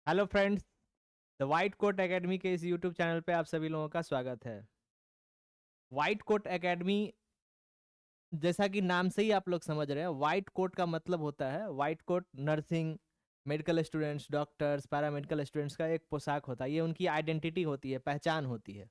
Hello friends, the white coat academy के इस YouTube channel पे आप सभी लोगों का स्वागत है। वाइट कोट एकेडमी, जैसा कि नाम से ही आप लोग समझ रहे हैं, वाइट कोट का मतलब होता है white coat nursing, medical students, doctors, paramedical students का एक पोशाक होता है। ये उनकी आइडेंटिटी होती है, पहचान होती है।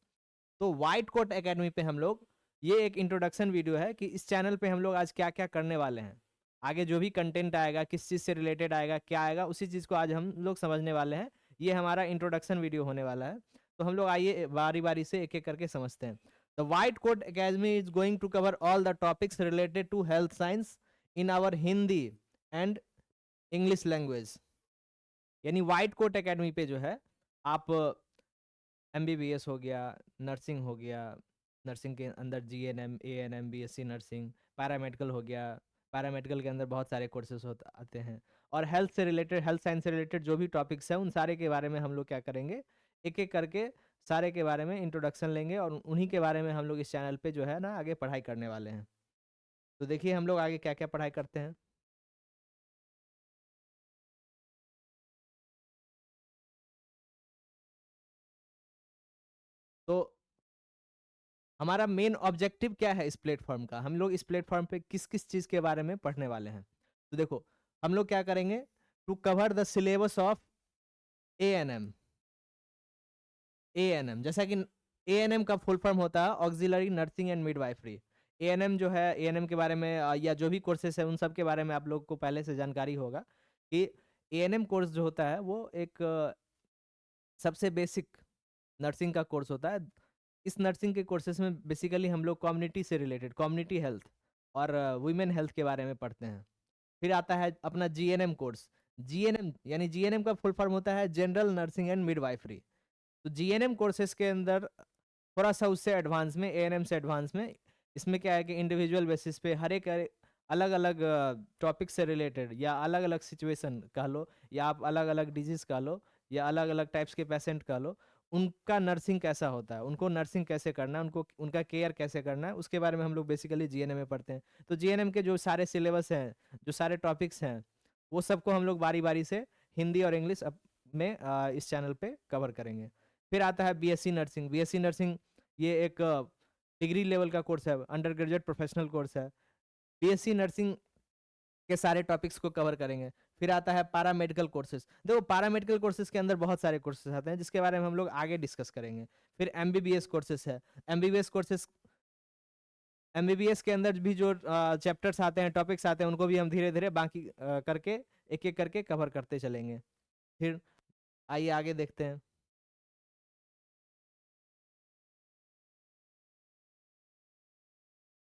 तो वाइट कोट एकेडमी पे हम लोग, ये एक इंट्रोडक्शन वीडियो है कि इस चैनल पे हम लोग आज क्या क्या करने वाले हैं। आगे जो भी कंटेंट आएगा, किस चीज़ से रिलेटेड आएगा, क्या आएगा, उसी चीज़ को आज हम लोग समझने वाले हैं। ये हमारा इंट्रोडक्शन वीडियो होने वाला है। तो हम लोग आइए बारी बारी से एक एक करके समझते हैं। The white coat academy is going to cover all the topics related to health science in our Hindi and English language. यानी वाइट कोट एकेडमी पे जो है, आप एमबीबीएस हो गया, नर्सिंग हो गया, नर्सिंग के अंदर GNM, ANM, BSc nursing, paramedical हो गया, पैरामेडिकल के अंदर बहुत सारे कोर्सेज होते आते हैं। और हेल्थ से रिलेटेड, हेल्थ साइंस से रिलेटेड जो भी टॉपिक्स हैं, उन सारे के बारे में हम लोग क्या करेंगे, एक एक करके सारे के बारे में इंट्रोडक्शन लेंगे और उन्हीं के बारे में हम लोग इस चैनल पे जो है ना आगे पढ़ाई करने वाले हैं। तो देखिए हम लोग आगे क्या क्या पढ़ाई करते हैं। तो हमारा मेन ऑब्जेक्टिव क्या है इस प्लेटफॉर्म का, हम लोग इस प्लेटफॉर्म पे किस किस चीज़ के बारे में पढ़ने वाले हैं। तो देखो, हम लोग क्या करेंगे, to cover the syllabus of A N M. A N M, जैसा कि ए एन एम का फुल फॉर्म होता है auxiliary nursing and midwifery. A N M जो है, ए एन एम के बारे में या जो भी कोर्सेस है उन सब के बारे में आप लोग को पहले से जानकारी होगा कि ए एन एम कोर्स जो होता है वो एक सबसे बेसिक नर्सिंग का कोर्स होता है। इस नर्सिंग के कोर्सेज में बेसिकली हम लोग कम्युनिटी से रिलेटेड, कम्युनिटी हेल्थ और वुमेन हेल्थ के बारे में पढ़ते हैं। फिर आता है अपना जीएनएम कोर्स। जीएनएम यानी जीएनएम का फुल फॉर्म होता है जनरल नर्सिंग एंड मिडवाइफरी। तो जीएनएम कोर्सेज के अंदर थोड़ा सा उससे एडवांस में, एएनएम से एडवांस में, इसमें क्या है कि इंडिविजुअल बेसिस पे हर एक अलग अलग टॉपिक से रिलेटेड या अलग अलग सिचुएशन कह लो, या आप अलग अलग डिजीज कह लो, या अलग अलग टाइप्स के पेशेंट कह लो, उनका नर्सिंग कैसा होता है, उनको नर्सिंग कैसे करना है, उनको उनका केयर कैसे करना है, उसके बारे में हम लोग बेसिकली जीएनएम में पढ़ते हैं। तो जीएनएम के जो सारे सिलेबस हैं, जो सारे टॉपिक्स हैं, वो सबको हम लोग बारी बारी से हिंदी और इंग्लिश में इस चैनल पे कवर करेंगे। फिर आता है बीएससी नर्सिंग। बीएससी नर्सिंग ये एक डिग्री लेवल का कोर्स है, अंडर ग्रेजुएट प्रोफेशनल कोर्स है। बीएससी नर्सिंग के सारे टॉपिक्स को कवर करेंगे। फिर आता है पैरा मेडिकल कोर्सेज। देखो, पैरा मेडिकल कोर्सेज के अंदर बहुत सारे कोर्सेज आते हैं जिसके बारे में हम लोग आगे डिस्कस करेंगे। फिर एमबीबीएस कोर्सेज है। एमबीबीएस कोर्सेज, एमबीबीएस के अंदर भी जो चैप्टर्स आते हैं, टॉपिक्स आते हैं, उनको भी हम धीरे धीरे बाकी करके एक एक करके कवर करते चलेंगे। फिर आइए आगे देखते हैं।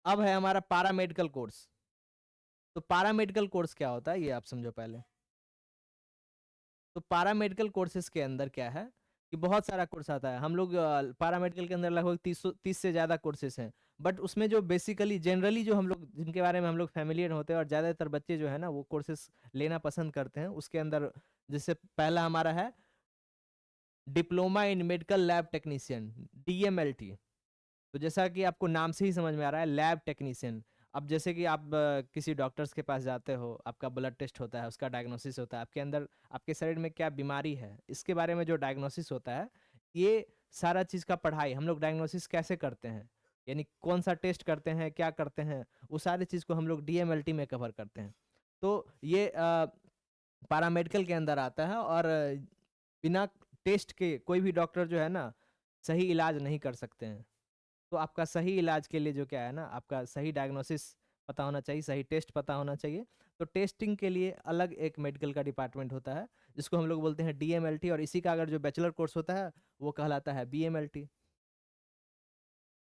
अब है हमारा पैरा मेडिकल कोर्स। तो पैरा मेडिकल कोर्स क्या होता है ये आप समझो पहले। तो पैरामेडिकल कोर्सेज के अंदर क्या है कि बहुत सारा कोर्स आता है। हम लोग पैरामेडिकल के अंदर लगभग 30 से ज़्यादा कोर्सेज हैं। बट उसमें जो बेसिकली जनरली जो हम लोग, जिनके बारे में हम लोग फैमिलियर होते हैं और ज़्यादातर बच्चे जो है ना वो कोर्सेज लेना पसंद करते हैं, उसके अंदर जैसे पहला हमारा है diploma in medical lab technician, DMLT. तो जैसा कि आपको नाम से ही समझ में आ रहा है, लैब टेक्नीशियन। अब जैसे कि आप किसी डॉक्टर्स के पास जाते हो, आपका ब्लड टेस्ट होता है, उसका डायग्नोसिस होता है, आपके अंदर, आपके शरीर में क्या बीमारी है, इसके बारे में जो डायग्नोसिस होता है, ये सारा चीज़ का पढ़ाई, हम लोग डायग्नोसिस कैसे करते हैं, यानी कौन सा टेस्ट करते हैं, क्या करते हैं, वो सारी चीज़ को हम लोग डीएमएलटी में कवर करते हैं। तो ये पैरामेडिकल के अंदर आता है। और बिना टेस्ट के कोई भी डॉक्टर जो है ना सही इलाज नहीं कर सकते हैं। तो आपका सही इलाज के लिए जो क्या है ना, आपका सही डायग्नोसिस पता होना चाहिए, सही टेस्ट पता होना चाहिए। तो टेस्टिंग के लिए अलग एक मेडिकल का डिपार्टमेंट होता है जिसको हम लोग बोलते हैं डीएमएलटी, और इसी का अगर जो बैचलर कोर्स होता है वो कहलाता है बीएमएलटी।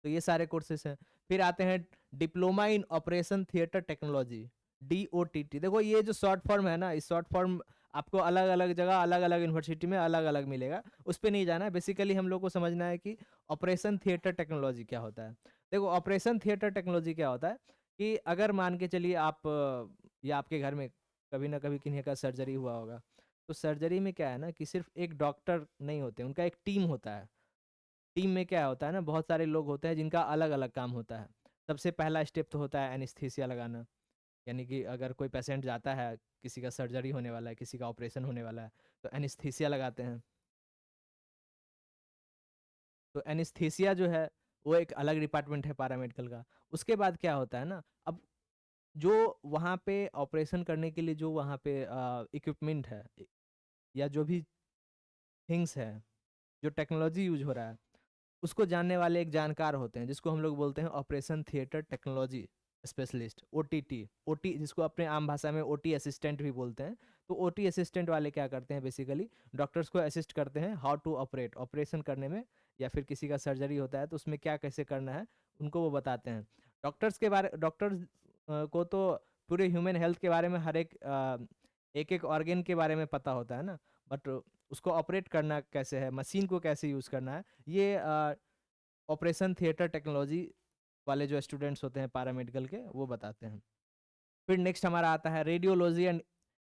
तो ये सारे कोर्सेस हैं। फिर आते हैं diploma in operation theatre technology, DOTT. देखो ये जो शॉर्ट फॉर्म है ना, इस शॉर्ट फॉर्म आपको अलग अलग जगह, अलग अलग यूनिवर्सिटी में अलग अलग मिलेगा, उस पर नहीं जाना है। बेसिकली हम लोग को समझना है कि ऑपरेशन थिएटर टेक्नोलॉजी क्या होता है। देखो, ऑपरेशन थिएटर टेक्नोलॉजी क्या होता है कि अगर मान के चलिए आप या आपके घर में कभी ना कभी किन्हीं का सर्जरी हुआ होगा, तो सर्जरी में क्या है ना कि सिर्फ एक डॉक्टर नहीं होते, उनका एक टीम होता है। टीम में क्या होता है ना, बहुत सारे लोग होते हैं जिनका अलग अलग काम होता है। सबसे पहला स्टेप तो होता है एनेस्थीसिया लगाना, यानी कि अगर कोई पेशेंट जाता है किसी का सर्जरी होने वाला है, किसी का ऑपरेशन होने वाला है, तो एनेस्थीसिया लगाते हैं। तो एनेस्थीसिया जो है वो एक अलग डिपार्टमेंट है पैरामेडिकल का। उसके बाद क्या होता है ना, अब जो वहाँ पे ऑपरेशन करने के लिए जो वहाँ पे इक्विपमेंट है या जो भी थिंग्स है, जो टेक्नोलॉजी यूज हो रहा है, उसको जानने वाले एक जानकार होते हैं, जिसको हम लोग बोलते हैं operation theatre technology specialist, OTT. OT जिसको अपने आम भाषा में ओटी असिस्टेंट भी बोलते हैं। तो ओटी असिस्टेंट वाले क्या करते हैं, बेसिकली डॉक्टर्स को असिस्ट करते हैं हाउ टू ऑपरेट, ऑपरेशन करने में, या फिर किसी का सर्जरी होता है तो उसमें क्या कैसे करना है उनको वो बताते हैं। डॉक्टर्स को तो पूरे ह्यूमन हेल्थ के बारे में हर एक एक ऑर्गेन के बारे में पता होता है ना, बट उसको ऑपरेट करना कैसे है, मशीन को कैसे यूज़ करना है, ये ऑपरेशन थिएटर टेक्नोलॉजी वाले जो स्टूडेंट्स होते हैं पैरामेडिकल के, वो बताते हैं। फिर नेक्स्ट हमारा आता है रेडियोलॉजी एंड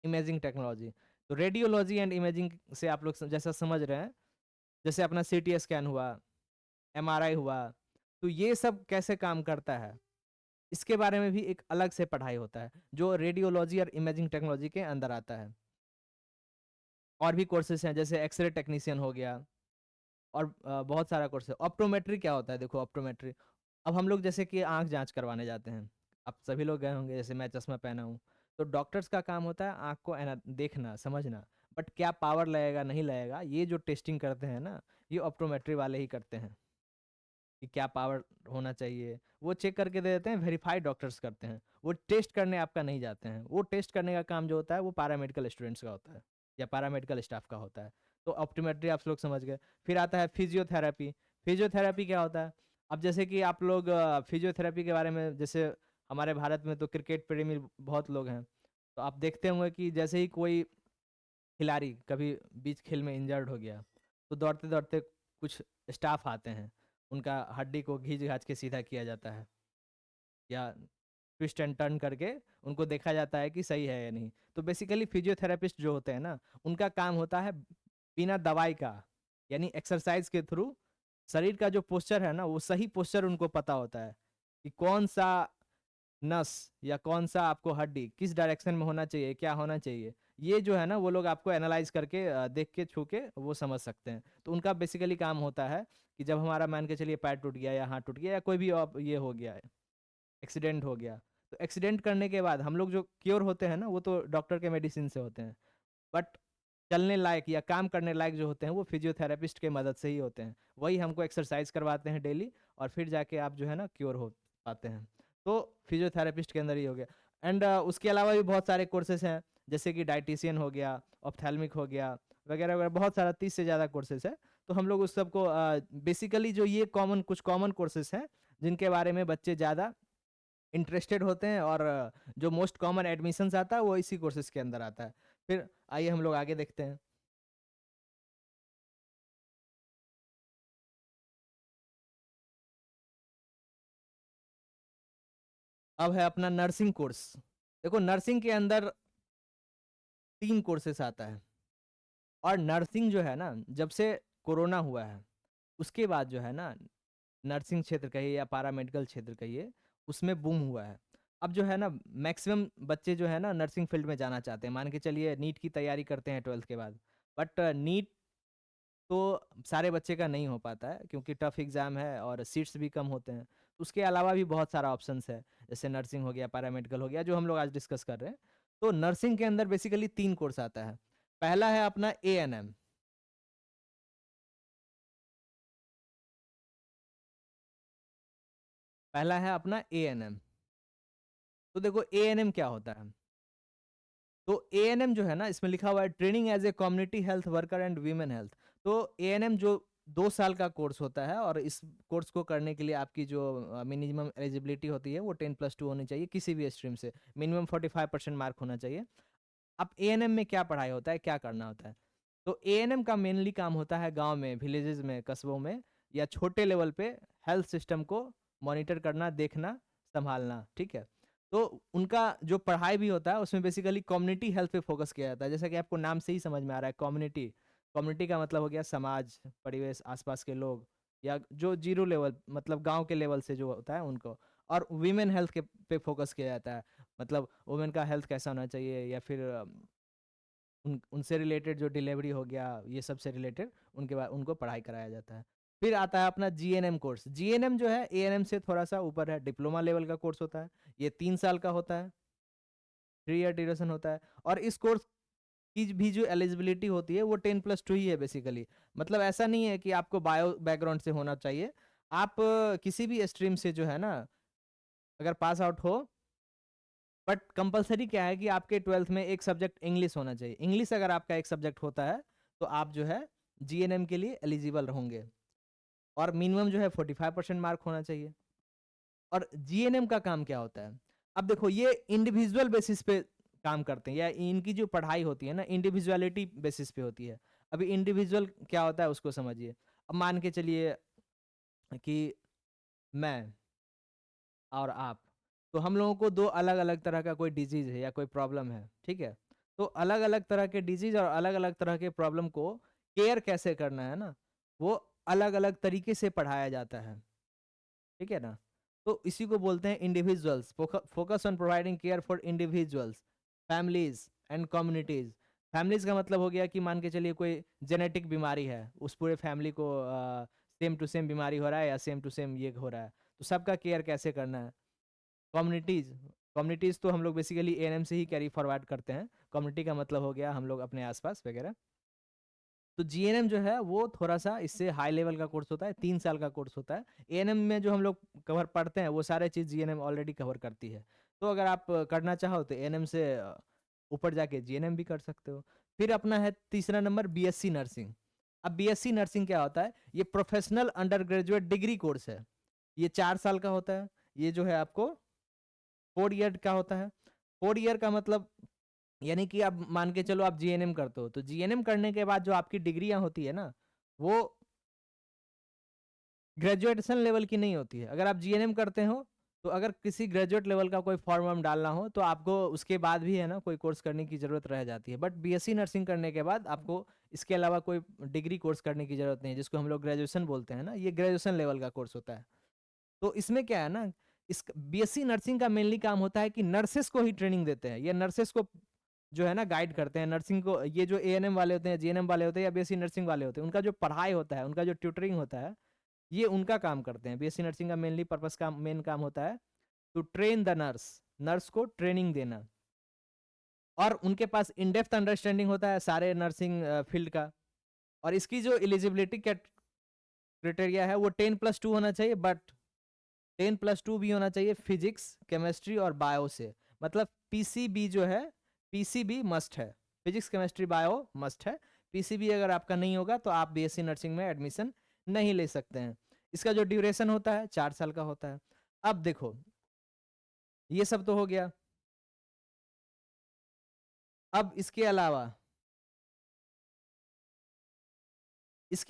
इमेजिंग टेक्नोलॉजी। तो रेडियोलॉजी एंड इमेजिंग से आप लोग जैसा समझ रहे हैं, जैसे अपना सीटी स्कैन हुआ, एमआरआई हुआ, तो ये सब कैसे काम करता है, इसके बारे में भी एक अलग से पढ़ाई होता है, जो रेडियोलॉजी और इमेजिंग टेक्नोलॉजी के अंदर आता है। और भी कोर्सेज हैं, जैसे एक्सरे टेक्नीशियन हो गया, और बहुत सारा कोर्स है। ऑप्टोमेट्री क्या होता है, देखो ऑप्टोमेट्री, अब हम लोग जैसे कि आंख जांच करवाने जाते हैं, आप सभी लोग गए होंगे, जैसे मैं चश्मा पहना हूँ, तो डॉक्टर्स का काम होता है आंख को देखना समझना, बट क्या पावर लगेगा नहीं लगेगा, ये जो टेस्टिंग करते हैं ना, ये ऑप्टोमेट्री वाले ही करते हैं, कि क्या पावर होना चाहिए, वो चेक करके दे देते हैं, वेरीफाइड डॉक्टर्स करते हैं, वो टेस्ट करने आपका नहीं जाते हैं। वो टेस्ट करने का काम जो होता है वो पैरामेडिकल स्टूडेंट्स का होता है, या पैरामेडिकल स्टाफ का होता है। तो ऑप्टोमेट्री आप लोग समझ गए। फिर आता है फिजियोथेरेपी। फिजियोथेरेपी क्या होता है, अब जैसे कि आप लोग फिजियोथेरेपी के बारे में, जैसे हमारे भारत में तो क्रिकेट प्रेमी बहुत लोग हैं, तो आप देखते होंगे कि जैसे ही कोई खिलाड़ी कभी बीच खेल में इंजर्ड हो गया, तो दौड़ते दौड़ते कुछ स्टाफ आते हैं, उनका हड्डी को घींच घाच के सीधा किया जाता है, या ट्विस्ट एंड टर्न करके उनको देखा जाता है कि सही है या नहीं। तो बेसिकली फिजियोथेरेपिस्ट जो होते हैं ना, उनका काम होता है बिना दवाई का, यानी एक्सरसाइज के थ्रू शरीर का जो पोस्चर है ना, वो सही पोस्चर उनको पता होता है, कि कौन सा नस या कौन सा आपको हड्डी किस डायरेक्शन में होना चाहिए, क्या होना चाहिए, ये जो है ना वो लोग आपको एनालाइज करके देख के छू के वो समझ सकते हैं। तो उनका बेसिकली काम होता है कि जब हमारा मान के चलिए पैर टूट गया या हाथ टूट गया या कोई भी ये हो गया है, एक्सीडेंट हो गया, तो एक्सीडेंट करने के बाद हम लोग जो क्योर होते हैं ना, वो तो डॉक्टर के मेडिसिन से होते हैं, बट चलने लायक या काम करने लायक जो होते हैं वो फिजियोथेरेपिस्ट के मदद से ही होते हैं। वही हमको एक्सरसाइज करवाते हैं डेली, और फिर जाके आप जो है ना क्योर हो पाते हैं। तो फिजियोथेरेपिस्ट के अंदर ही हो गया। एंड उसके अलावा भी बहुत सारे कोर्सेज हैं, जैसे कि डाइटिशियन हो गया, ऑप्थेल्मिक हो गया, वगैरह वगैरह, बहुत सारा 30 से ज़्यादा कोर्सेज है। तो हम लोग उस सबको बेसिकली जो ये कुछ कॉमन कोर्सेज हैं जिनके बारे में बच्चे ज़्यादा इंटरेस्टेड होते हैं, और जो मोस्ट कॉमन एडमिशन्स आता है वो इसी कोर्सेज के अंदर आता है। फिर आइए हम लोग आगे देखते हैं। अब है अपना नर्सिंग कोर्स। देखो नर्सिंग के अंदर 3 कोर्सेस आता है, और नर्सिंग जो है ना, जब से कोरोना हुआ है उसके बाद जो है ना, नर्सिंग क्षेत्र कहिए या पैरामेडिकल क्षेत्र कहिए, उसमें बूम हुआ है। अब जो है ना, मैक्सिमम बच्चे जो है ना नर्सिंग फील्ड में जाना चाहते हैं, मान के चलिए नीट की तैयारी करते हैं 12th के बाद, बट नीट तो सारे बच्चे का नहीं हो पाता है, क्योंकि टफ एग्जाम है और सीट्स भी कम होते हैं। उसके अलावा भी बहुत सारा ऑप्शंस है, जैसे नर्सिंग हो गया, पैरामेडिकल हो गया, जो हम लोग आज डिस्कस कर रहे हैं। तो नर्सिंग के अंदर बेसिकली 3 कोर्स आता है। पहला है अपना ANM। पहला है अपना ANM। तो देखो ANM क्या होता है, तो ANM जो है ना, इसमें लिखा हुआ है training as a community health worker and women health. तो ANM जो 2 साल का कोर्स होता है, और इस कोर्स को करने के लिए आपकी जो मिनिमम एलिजिबिलिटी होती है वो 10+2 होनी चाहिए किसी भी स्ट्रीम से, मिनिमम 45% मार्क होना चाहिए। अब ANM में क्या पढ़ाई होता है, क्या करना होता है, तो ANM का मेनली काम होता है गांव में, विलेजेस में, कस्बों में, या छोटे लेवल पे हेल्थ सिस्टम को मॉनिटर करना, देखना, संभालना, ठीक है। तो उनका जो पढ़ाई भी होता है उसमें बेसिकली कम्युनिटी हेल्थ पे फोकस किया जाता है, जैसा कि आपको नाम से ही समझ में आ रहा है, कम्युनिटी। कम्युनिटी का मतलब हो गया समाज, परिवेश, आसपास के लोग, या जो जीरो लेवल मतलब गांव के लेवल से जो होता है उनको। और वीमेन हेल्थ के पे फोकस किया जाता है। मतलब वुमेन का हेल्थ कैसा होना चाहिए, या फिर उनसे रिलेटेड जो डिलीवरी हो गया, ये सब से रिलेटेड उनके बाद उनको पढ़ाई कराया जाता है। फिर आता है अपना जीएनएम कोर्स। जीएनएम जो है एएनएम से थोड़ा सा ऊपर है, डिप्लोमा लेवल का कोर्स होता है। ये 3 साल का होता है, 3 ईयर ड्यूरेशन होता है। और इस कोर्स की भी जो एलिजिबिलिटी होती है वो 10+2 ही है बेसिकली। मतलब ऐसा नहीं है कि आपको बायो बैकग्राउंड से होना चाहिए, आप किसी भी स्ट्रीम से जो है ना अगर पास आउट हो, बट कंपलसरी क्या है कि आपके 12th में एक सब्जेक्ट इंग्लिश होना चाहिए। इंग्लिश अगर आपका एक सब्जेक्ट होता है तो आप जो है जीएनएम के लिए एलिजिबल होंगे। और मिनिमम जो है 45% मार्क होना चाहिए। और जीएनएम का काम क्या होता है, अब देखो ये इंडिविजुअल बेसिस पे काम करते हैं, या इनकी जो पढ़ाई होती है ना इंडिविजुअलिटी बेसिस पे होती है। अभी इंडिविजुअल क्या होता है उसको समझिए। अब मान के चलिए कि मैं और आप, तो हम लोगों को दो अलग अलग तरह का कोई डिजीज है या कोई प्रॉब्लम है, ठीक है। तो अलग अलग तरह के डिजीज और अलग अलग तरह के प्रॉब्लम को केयर कैसे करना है ना, वो अलग अलग तरीके से पढ़ाया जाता है, ठीक है ना। तो इसी को बोलते हैं individuals, focus on providing care for individuals, families and communities. Families का मतलब हो गया कि मान के चलिए कोई जेनेटिक बीमारी है, उस पूरे फैमिली को सेम टू सेम बीमारी हो रहा है या सेम टू सेम ये हो रहा है, तो सबका केयर कैसे करना है। कम्युनिटीज, कम्युनिटीज तो हम लोग बेसिकली एएनएम से ही कैरी फॉरवर्ड करते हैं। कम्युनिटी का मतलब हो गया हम लोग अपने आसपास वगैरह। तो जीएनएम जो है वो थोड़ा सा इससे हाई लेवल का कोर्स होता है, 3 साल का कोर्स होता है। एएनएम में जो हम लोग कवर पढ़ते हैं वो सारे चीज़ जीएनएम ऑलरेडी कवर करती है। तो अगर आप करना चाहो तो एएनएम से ऊपर जाके जीएनएम भी कर सकते हो। फिर अपना है तीसरा नंबर बीएससी नर्सिंग। अब बीएससी नर्सिंग क्या होता है, ये professional under graduate degree course है। ये 4 साल का होता है। ये जो है आपको 4 ईयर का होता है। 4 ईयर का मतलब यानी कि आप मान के चलो आप जीएनएम करते हो, तो जीएनएम करने के बाद जो आपकी डिग्रियां होती है ना, वो ग्रेजुएशन लेवल की नहीं होती है। अगर आप जीएनएम करते हो तो अगर किसी ग्रेजुएट लेवल का कोई फॉर्म वार्म डालना हो तो आपको उसके बाद भी है ना कोई कोर्स करने की जरूरत रह जाती है। बट बीएससी नर्सिंग करने के बाद आपको इसके अलावा कोई डिग्री कोर्स करने की जरूरत नहीं है, जिसको हम लोग ग्रेजुएशन बोलते हैं ना, ये ग्रेजुएशन लेवल का कोर्स होता है। तो इसमें क्या है ना, इस बीएससी नर्सिंग का मेनली काम होता है कि नर्सेस को ही ट्रेनिंग देते हैं, या नर्सेस को जो है ना गाइड करते हैं नर्सिंग को। ये जो एएनएम वाले होते हैं, जीएनएम वाले होते हैं या बीएससी नर्सिंग वाले होते हैं, उनका जो पढ़ाई होता है, उनका जो ट्यूटरिंग होता है, ये उनका काम करते हैं। बीएससी नर्सिंग का मेनली पर्पस का मेन काम होता है to train the nurse, nurse को ट्रेनिंग देना। और उनके पास इन डेप्थ अंडरस्टैंडिंग होता है सारे नर्सिंग फील्ड का। और इसकी जो एलिजिबिलिटी क्राइटेरिया है वो 10+2 होना चाहिए, बट 10+2 भी होना चाहिए फिजिक्स, केमिस्ट्री और बायो से। मतलब पीसीबी जो है, पीसीबी मस्ट है, फिजिक्स केमिस्ट्री बायो मस्ट है। पीसीबी अगर आपका नहीं होगा तो आप बीएससी नर्सिंग में एडमिशन नहीं ले सकते हैं। इसका जो ड्यूरेशन होता है 4 साल का होता है। अब देखो ये सब तो हो गया। अब इसके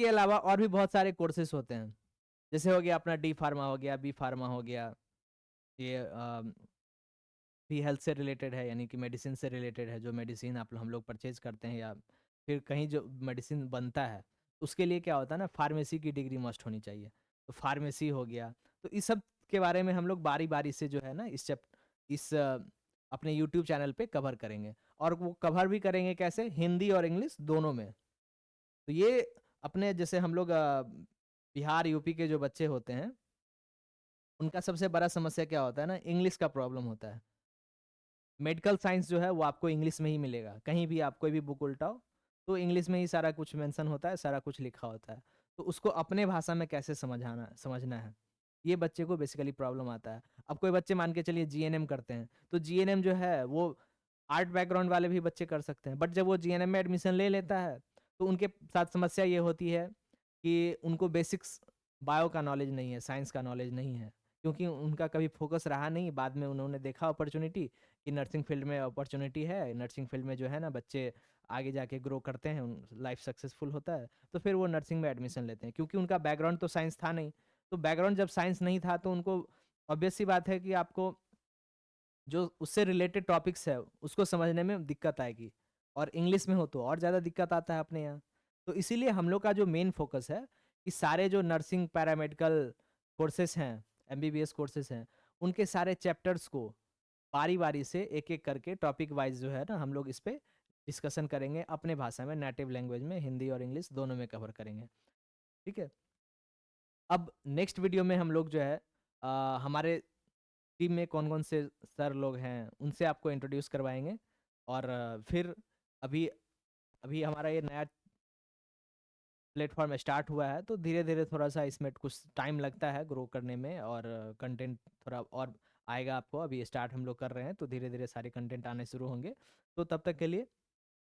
अलावा और भी बहुत सारे कोर्सेज होते हैं। जैसे हो गया अपना डी फार्मा हो गया, बी फार्मा हो गया, ये भी हेल्थ से रिलेटेड है, यानी कि मेडिसिन से रिलेटेड है। जो मेडिसिन आप हम लोग परचेज करते हैं या फिर कहीं जो मेडिसिन बनता है, उसके लिए क्या होता है ना, फार्मेसी की डिग्री मस्ट होनी चाहिए। तो फार्मेसी हो गया। तो इस सब के बारे में हम लोग बारी बारी से जो है ना अपने यूट्यूब चैनल पे कवर करेंगे। और वो कवर भी करेंगे कैसे, हिंदी और इंग्लिश दोनों में। तो ये अपने जैसे हम लोग बिहार यूपी के जो बच्चे होते हैं, उनका सबसे बड़ा समस्या क्या होता है ना, इंग्लिश का प्रॉब्लम होता है। मेडिकल साइंस जो है वो आपको इंग्लिश में ही मिलेगा। कहीं भी आप कोई भी बुक उल्टाओ तो इंग्लिश में ही सारा कुछ मेंशन होता है, सारा कुछ लिखा होता है। तो उसको अपने भाषा में कैसे समझना है, ये बच्चे को बेसिकली प्रॉब्लम आता है। अब कोई बच्चे मान के चलिए जीएनएम करते हैं, तो जीएनएम जो है वो आर्ट बैकग्राउंड वाले भी बच्चे कर सकते हैं। बट जब वो जीएनएम में एडमिशन ले लेता है तो उनके साथ समस्या ये होती है कि उनको बेसिक्स बायो का नॉलेज नहीं है, साइंस का नॉलेज नहीं है, क्योंकि उनका कभी फोकस रहा नहीं। बाद में उन्होंने देखा अपॉर्चुनिटी कि नर्सिंग फील्ड में अपॉर्चुनिटी है, नर्सिंग फील्ड में जो है ना बच्चे आगे जाके ग्रो करते हैं, लाइफ सक्सेसफुल होता है, तो फिर वो नर्सिंग में एडमिशन लेते हैं। क्योंकि उनका बैकग्राउंड तो साइंस था नहीं। तो बैकग्राउंड जब साइंस नहीं था तो उनको ऑब्वियस सी बात है कि आपको जो उससे रिलेटेड टॉपिक्स है उसको समझने में दिक्कत आएगी। और इंग्लिश में हो तो और ज़्यादा दिक्कत आता है अपने यहाँ। तो इसीलिए हम लोग का जो मेन फोकस है कि सारे जो नर्सिंग पैरामेडिकल कोर्सेस हैं, एमबीबीएस कोर्सेस हैं, उनके सारे चैप्टर्स को बारी बारी से एक एक करके टॉपिक वाइज जो है ना हम लोग इस पे डिस्कशन करेंगे अपने भाषा में, नेटिव लैंग्वेज में, हिंदी और इंग्लिश दोनों में कवर करेंगे। ठीक है। अब नेक्स्ट वीडियो में हम लोग जो है हमारे टीम में कौन कौन से सर लोग हैं उनसे आपको इंट्रोड्यूस करवाएंगे। और फिर अभी अभी हमारा ये नया प्लेटफॉर्म स्टार्ट हुआ है, तो धीरे धीरे थोड़ा सा इसमें कुछ टाइम लगता है ग्रो करने में, और कंटेंट थोड़ा और आएगा आपको। अभी स्टार्ट हम लोग कर रहे हैं, तो धीरे धीरे सारे कंटेंट आने शुरू होंगे। तो तब तक के लिए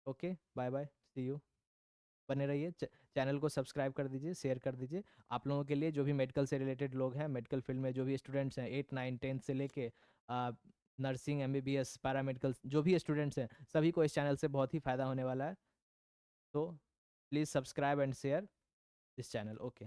okay, bye bye, see you. बने रहिए, चैनल को सब्सक्राइब कर दीजिए, शेयर कर दीजिए। आप लोगों के लिए जो भी मेडिकल से रिलेटेड लोग हैं, मेडिकल फील्ड में जो भी स्टूडेंट्स हैं 8 9 10 से लेके नर्सिंग, एमबीबीएस, पैरामेडिकल, जो भी स्टूडेंट्स हैं सभी को इस चैनल से बहुत ही फ़ायदा होने वाला है। तो please subscribe and share this channel. Okay.